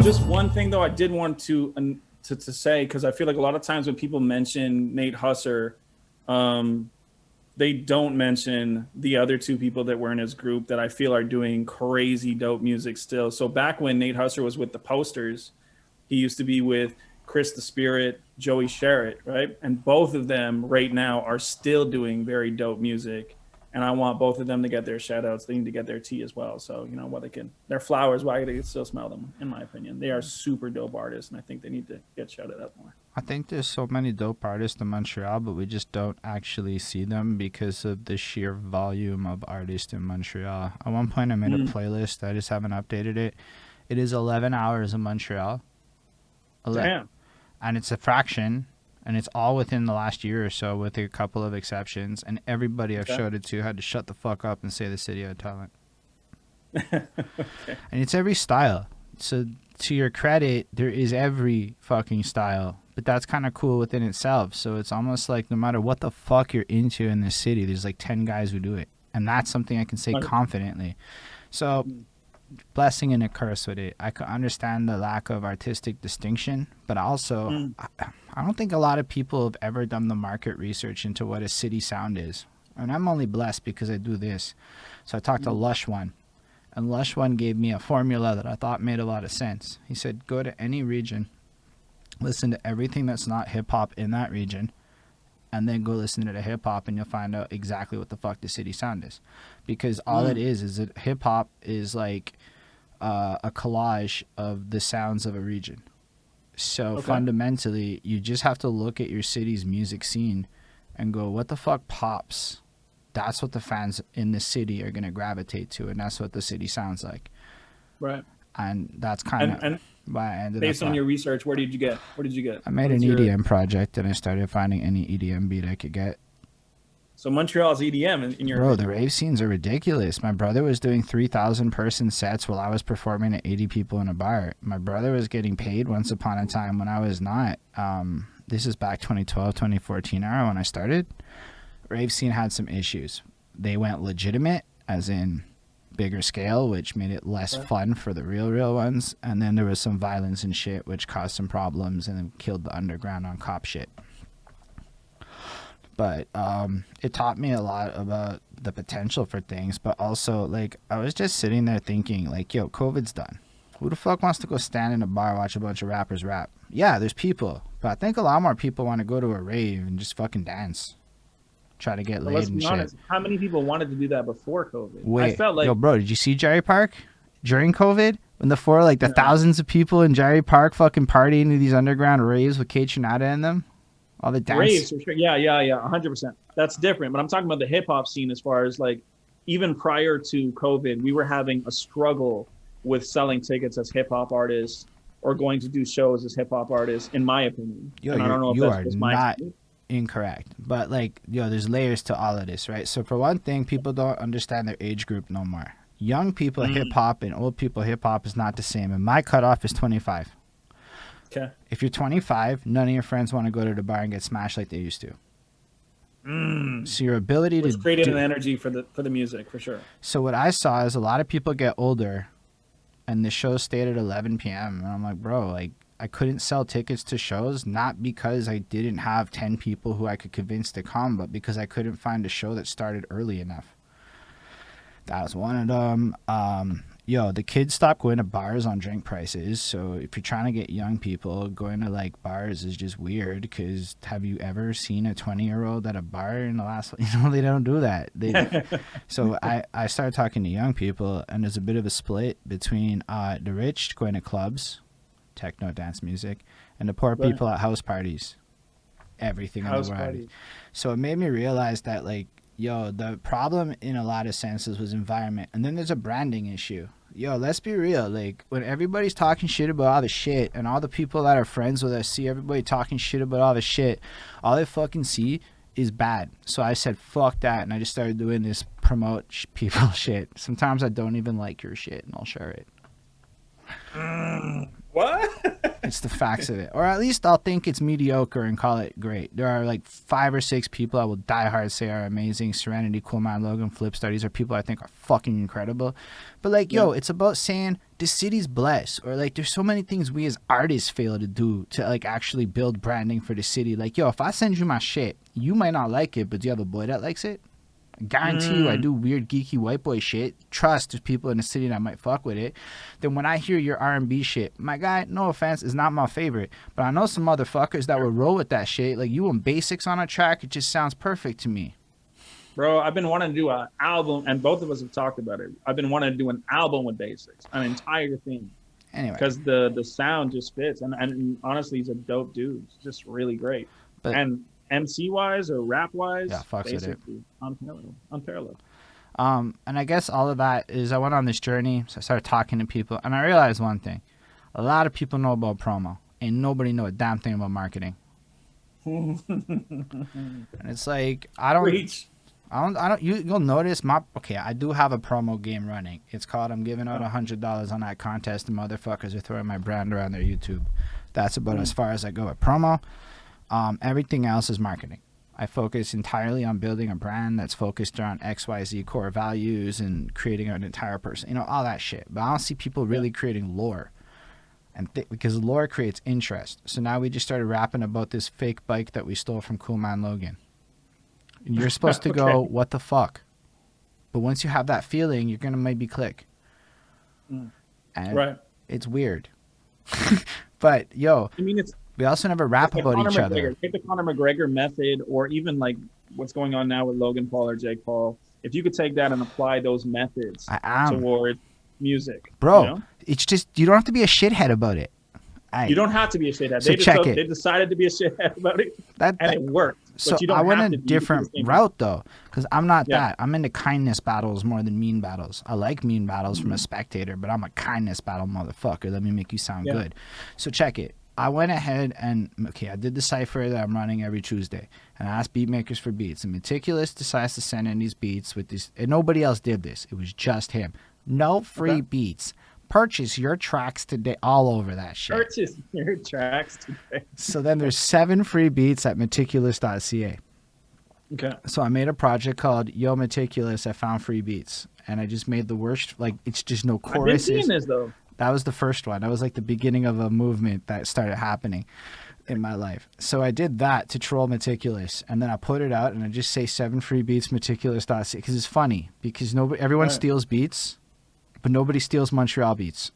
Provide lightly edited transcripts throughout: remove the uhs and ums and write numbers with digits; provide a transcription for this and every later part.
Just one thing though, I did want to say, because I feel like a lot of times when people mention Nate Husser, they don't mention the other two people that were in his group that I feel are doing crazy dope music still. So back when Nate Husser was with the Posters, he used to be with Chris the Spirit, Joey Sherritt, right? And both of them right now are still doing very dope music. And I want both of them to get their shout outs. They need to get their tea as well. So, you know, what they can, their flowers, why they can still smell them, in my opinion. They are super dope artists, and I think they need to get shouted out more. I think there's so many dope artists in Montreal, but we just don't actually see them because of the sheer volume of artists in Montreal. At one point, I made a playlist. I just haven't updated it. It is 11 hours in Montreal. Damn. And it's a fraction, and it's all within the last year or so with a couple of exceptions. And everybody I've showed it to had to shut the fuck up and say the city had talent. Okay. And it's every style. So to your credit, there is every fucking style. But that's kind of cool within itself. So it's almost like no matter what the fuck you're into in this city, there's like 10 guys who do it. And that's something I can say confidently. So blessing and a curse with it. I could understand the lack of artistic distinction, but also I don't think a lot of people have ever done the market research into what a city sound is. And I'm only blessed because I do this. So I talked to Lush One, and Lush One gave me a formula that I thought made a lot of sense. He said, go to any region, listen to everything that's not hip hop in that region, and then go listen to the hip hop, and you'll find out exactly what the fuck the city sound is. Because all it is that hip hop is like a collage of the sounds of a region. So fundamentally, you just have to look at your city's music scene and go, what the fuck pops? That's what the fans in the city are going to gravitate to, and that's what the city sounds like. Right. And that's kind of why I ended based up on your research, where did you get? I made an EDM project, and I started finding any EDM beat I could get. So Montreal's EDM in your... Bro, the rave scenes are ridiculous. My brother was doing 3,000 person sets while I was performing at 80 people in a bar. My brother was getting paid once upon a time when I was not. This is back 2012, 2014 era when I started. Rave scene had some issues. They went legitimate, as in bigger scale, which made it less fun for the real ones. And then there was some violence and shit, which caused some problems and killed the underground on cop shit. But it taught me a lot about the potential for things. But also, like, I was just sitting there thinking, like, yo, COVID's done. Who the fuck wants to go stand in a bar, watch a bunch of rappers rap? Yeah, there's people. But I think a lot more people want to go to a rave and just fucking dance. Try to get laid and shit. How many people wanted to do that before COVID? Wait, I felt like... yo, bro, did you see Jerry Park during COVID? When the thousands of people in Jerry Park fucking partying to these underground raves with Kate Trinata in them? All the dance. Raves, for sure. Yeah, 100%. That's different. But I'm talking about the hip hop scene as far as like, even prior to COVID, we were having a struggle with selling tickets as hip hop artists or going to do shows as hip hop artists, in my opinion. Yo, and I don't know if that's just my opinion. Incorrect. But like, yo, there's layers to all of this, right? So for one thing, people don't understand their age group no more. Young people hip hop and old people hip hop is not the same. And my cutoff is 25. Okay. If you're 25, none of your friends want to go to the bar and get smashed like they used to. So your ability to create an energy for the music, for sure. So what I saw is a lot of people get older, and the show stayed at 11 p.m. And I'm like, bro, like, I couldn't sell tickets to shows, not because I didn't have 10 people who I could convince to come, but because I couldn't find a show that started early enough. That was one of them. Yo, the kids stopped going to bars on drink prices. So if you're trying to get young people, going to like bars is just weird. Because have you ever seen a 20-year-old at a bar in the last? They don't do that. So I started talking to young people, and there's a bit of a split between the rich going to clubs, techno dance music, and the poor people at house parties. Everything in the world. So it made me realize that, like, yo, the problem in a lot of senses was environment. And then there's a branding issue. Yo, let's be real. Like, when everybody's talking shit about all the shit, and all the people that are friends with us see everybody talking shit about all the shit, all they fucking see is bad. So I said, fuck that. And I just started doing this promote people shit. Sometimes I don't even like your shit, and I'll share it. What? It's the facts of it. Or at least I'll think it's mediocre and call it great. There are like 5 or 6 people I will die hard say are amazing. Serenity, Cool Man, Logan, Flipstar. These are people I think are fucking incredible. But like, yo, it's about saying the city's blessed. Or like, there's so many things we as artists fail to do to like actually build branding for the city. Like, yo, if I send you my shit, you might not like it, but do you have a boy that likes it? Guarantee you I do weird geeky white boy shit. Trust there's people in the city that might fuck with it. Then when I hear your R&B shit, my guy, no offense, is not my favorite, but I know some motherfuckers that will roll with that shit. Like you and Basics on a track, it just sounds perfect to me. Bro, I've been wanting to do an album, and both of us have talked about it. I've been wanting to do an album with Basics, an entire thing. Anyway, because the sound just fits, and honestly, he's a dope dude. He's just really great. But, and MC wise or rap wise, yeah, fucks with it. Unparalleled. And I guess all of that is I went on this journey, so I started talking to people, and I realized one thing: a lot of people know about promo, and nobody know a damn thing about marketing. And it's like I don't. You'll notice I do have a promo game running. It's called I'm giving out $100 on that contest, and motherfuckers are throwing my brand around their YouTube. That's about as far as I go with promo. Everything else is marketing. I focus entirely on building a brand that's focused around XYZ core values and creating an entire person, all that shit. But I don't see people really creating lore, and because lore creates interest. So now we just started rapping about this fake bike that we stole from Cool Man Logan. And you're supposed to go, what the fuck? But once you have that feeling, you're gonna maybe click. And it's weird. But yo, I mean, we also never rap about each other. Take the Conor McGregor method, or even like what's going on now with Logan Paul or Jake Paul. If you could take that and apply those methods towards music, bro, it's just you don't have to be a shithead about it. You don't have to be a shithead. So They decided to be a shithead about it, and it worked. So I went a different route though, because I'm not that. I'm into kindness battles more than mean battles. I like mean battles from a spectator, but I'm a kindness battle motherfucker. Let me make you sound good. So check it. I went ahead and, I did the cipher that I'm running every Tuesday. And I asked beat makers for beats. And Meticulous decides to send in these beats with these. And nobody else did this. It was just him. No free beats. Purchase your tracks today. All over that shit. Purchase your tracks today. So then there's 7 free beats at meticulous.ca. Okay. So I made a project called Yo Meticulous. I found free beats. And I just made the worst. Like, it's just no choruses. I've been seeing this, though. That was the first one. That was like the beginning of a movement that started happening in my life. So I did that to troll Meticulous, and then I put it out, and I just say 7 free beats, meticulous.ca, because it's funny, because everyone steals beats, but nobody steals Montreal beats.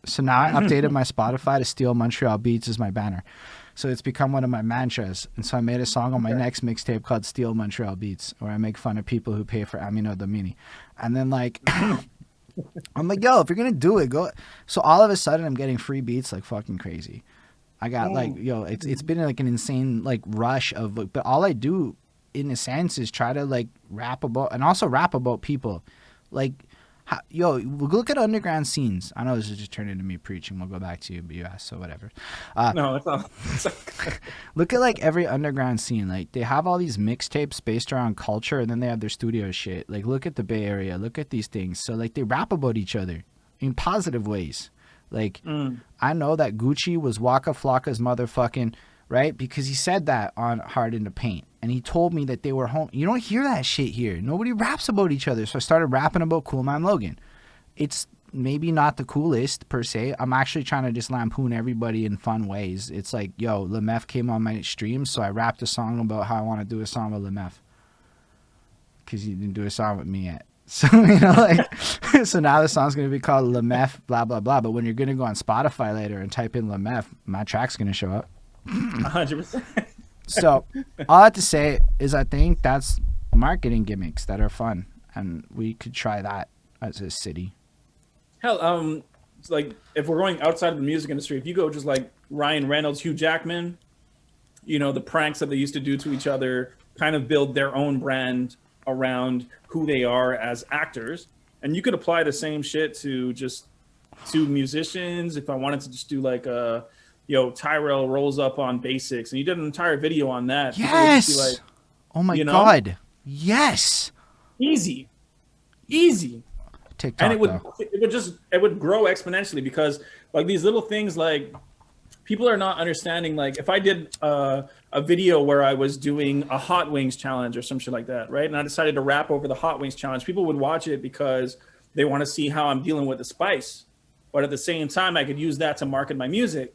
So now I updated my Spotify to steal Montreal beats as my banner. So it's become one of my mantras. And so I made a song on my next mixtape called Steal Montreal Beats, where I make fun of people who pay for Amino Domini. And then like... I'm like, yo, if you're gonna do it, go. So all of a sudden, I'm getting free beats like fucking crazy. I got like, yo, it's been like an insane like rush of, but all I do in a sense is try to like rap about and also rap about people, like, look at underground scenes. I know this is just turned into me preaching. We'll go back to you, but you asked, so whatever. No, it's not. Look at like every underground scene. Like they have all these mixtapes based around culture, and then they have their studio shit. Like look at the Bay Area. Look at these things. So like they rap about each other in positive ways. Like I know that Gucci was Waka Flocka's motherfucking right because he said that on Hard in the Paint. And he told me that they were home. You don't hear that shit here. Nobody raps about each other. So I started rapping about Cool Man Logan. It's maybe not the coolest per se. I'm actually trying to just lampoon everybody in fun ways. It's like, yo, Lemef came on my stream, so I rapped a song about how I want to do a song with Lemef. Because he didn't do a song with me yet. So, so now the song's going to be called Lemef, blah, blah, blah. But when you're going to go on Spotify later and type in Lemef, my track's going to show up. 100%. So all I have to say is I think that's marketing gimmicks that are fun, and we could try that as a city. Hell, it's like if we're going outside of the music industry, if you go just like Ryan Reynolds, Hugh Jackman, the pranks that they used to do to each other, kind of build their own brand around who they are as actors. And you could apply the same shit to musicians. If I wanted to just do like Tyrell rolls up on Basics, and you did an entire video on that. Yes. Like, oh my God. Yes. Easy. TikTok, and it would grow exponentially because like these little things like people are not understanding. Like if I did a video where I was doing a hot wings challenge or some shit like that, right? And I decided to rap over the hot wings challenge, people would watch it because they want to see how I'm dealing with the spice. But at the same time, I could use that to market my music.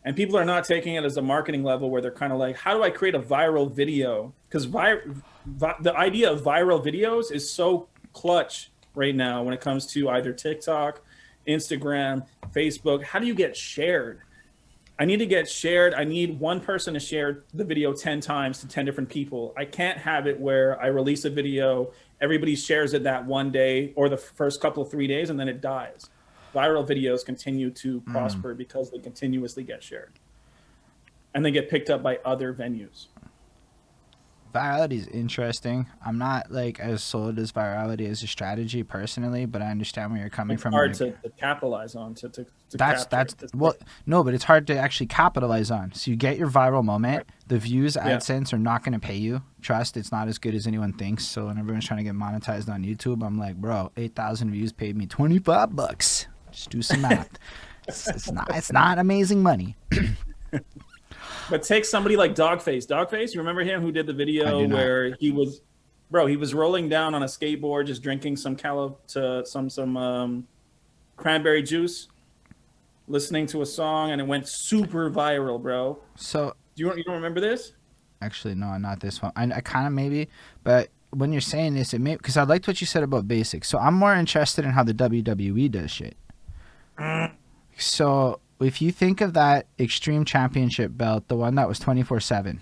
And people are not taking it as a marketing level where they're kind of like, how do I create a viral video? Because the idea of viral videos is so clutch right now when it comes to either TikTok, Instagram, Facebook. How do you get shared? I need to get shared. I need one person to share the video 10 times to 10 different people. I can't have it where I release a video, everybody shares it that one day or the first couple of 3 days, and then it dies. Viral videos continue to prosper because they continuously get shared and they get picked up by other venues. Virality is interesting. I'm not like as sold as virality as a strategy personally, but I understand where you're coming from. It's hard to capitalize on. No, but it's hard to actually capitalize on. So you get your viral moment. Right. The views, AdSense are not going to pay you. Trust, it's not as good as anyone thinks. So when everyone's trying to get monetized on YouTube, I'm like, bro, 8,000 views paid me $25. Just do some math. It's not amazing money. But take somebody like Dogface. Dogface, you remember him who did the video where he was rolling down on a skateboard, just drinking some cranberry juice, listening to a song, and it went super viral, bro. So you don't remember this? Actually, no, not this one. I kind of maybe, but when you're saying this, it may because I liked what you said about basics. So I'm more interested in how the WWE does shit. So if you think of that Extreme Championship belt, the one that was 24/7,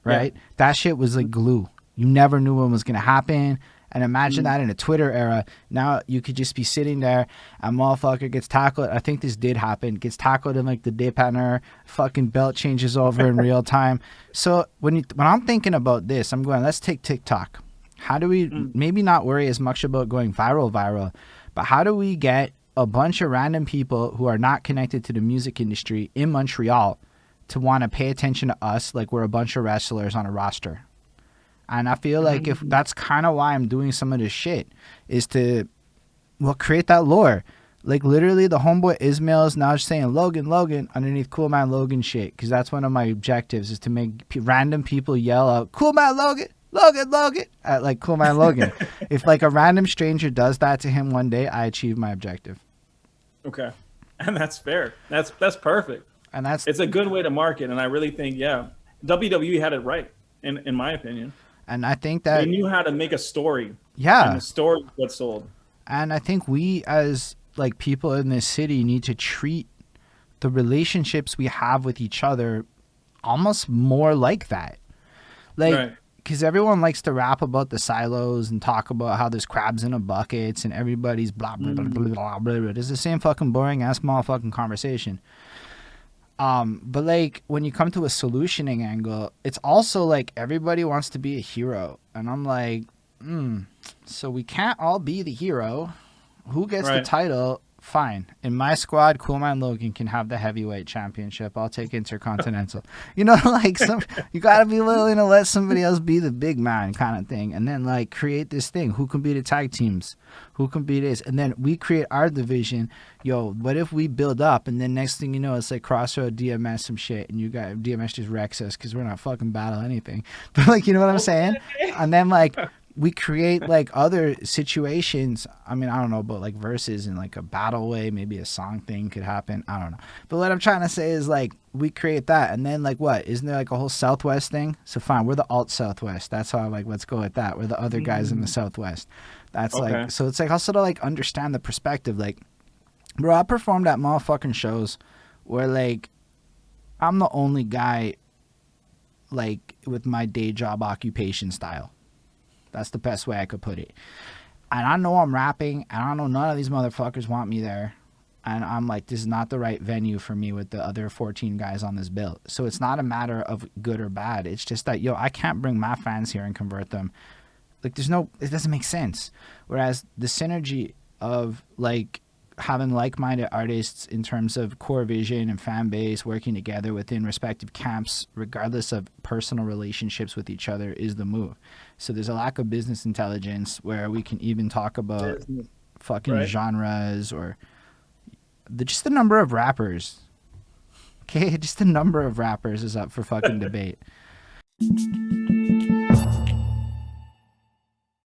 right? Yeah. That shit was like glue. You never knew when was going to happen. And imagine that in a Twitter era. Now you could just be sitting there, a motherfucker gets tackled. I think this did happen. Gets tackled in like the dépanneur. Fucking belt changes over in real time. So when I'm thinking about this, I'm going, let's take TikTok. How do we maybe not worry as much about going viral, but how do we get a bunch of random people who are not connected to the music industry in Montreal to want to pay attention to us like we're a bunch of wrestlers on a roster? And I feel like if that's kind of why I'm doing some of this shit is to, create that lore. Like literally the homeboy Ismail is now just saying Logan underneath Cool Man Logan shit. Because that's one of my objectives is to make random people yell out, Cool Man Logan at like Cool Man Logan. If like a random stranger does that to him one day, I achieve my objective. Okay. And that's fair. That's perfect. And it's a good way to market. And I really think, WWE had it right in my opinion. And I think that they knew how to make a story. Yeah. And the story got sold. And I think we as like people in this city need to treat the relationships we have with each other almost more like that. Like, right. Because everyone likes to rap about the silos and talk about how there's crabs in a buckets and everybody's blah, blah, blah, blah, blah, blah, blah. It's the same fucking boring ass motherfucking conversation. But like when you come to a solutioning angle, it's also like everybody wants to be a hero. And I'm like, so we can't all be the hero. Who gets the title? Fine. In my squad, Cool Man Logan can have the heavyweight championship. I'll take Intercontinental. You know, like you got to be willing to let somebody else be the big man kind of thing. And then like create this thing. Who can be the tag teams? Who can be this? And then we create our division. Yo, what if we build up and then next thing you know, it's like Crossroad DMS some shit and you got DMS just wrecks us because we're not fucking battle anything. But like, you know what I'm saying? And then like we create like other situations. I mean, I don't know about like verses in like a battle way. Maybe a song thing could happen. I don't know. But what I'm trying to say is like we create that. And then like what? Isn't there like a whole Southwest thing? So fine, we're the alt Southwest. That's how I'm like, let's go with that. We're the other guys in the Southwest. That's like, so it's like also to like understand the perspective. Like, bro, I performed at motherfucking shows where like I'm the only guy like with my day job occupation style. That's the best way I could put it. And I know I'm rapping, and I know none of these motherfuckers want me there. And I'm like, this is not the right venue for me with the other 14 guys on this bill. So it's not a matter of good or bad. It's just that, I can't bring my fans here and convert them. Like, it doesn't make sense. Whereas the synergy of, like, having like-minded artists in terms of core vision and fan base working together within respective camps, regardless of personal relationships with each other, is the move. So there's a lack of business intelligence where we can even talk about fucking genres or just the number of rappers. Okay, just the number of rappers is up for fucking debate.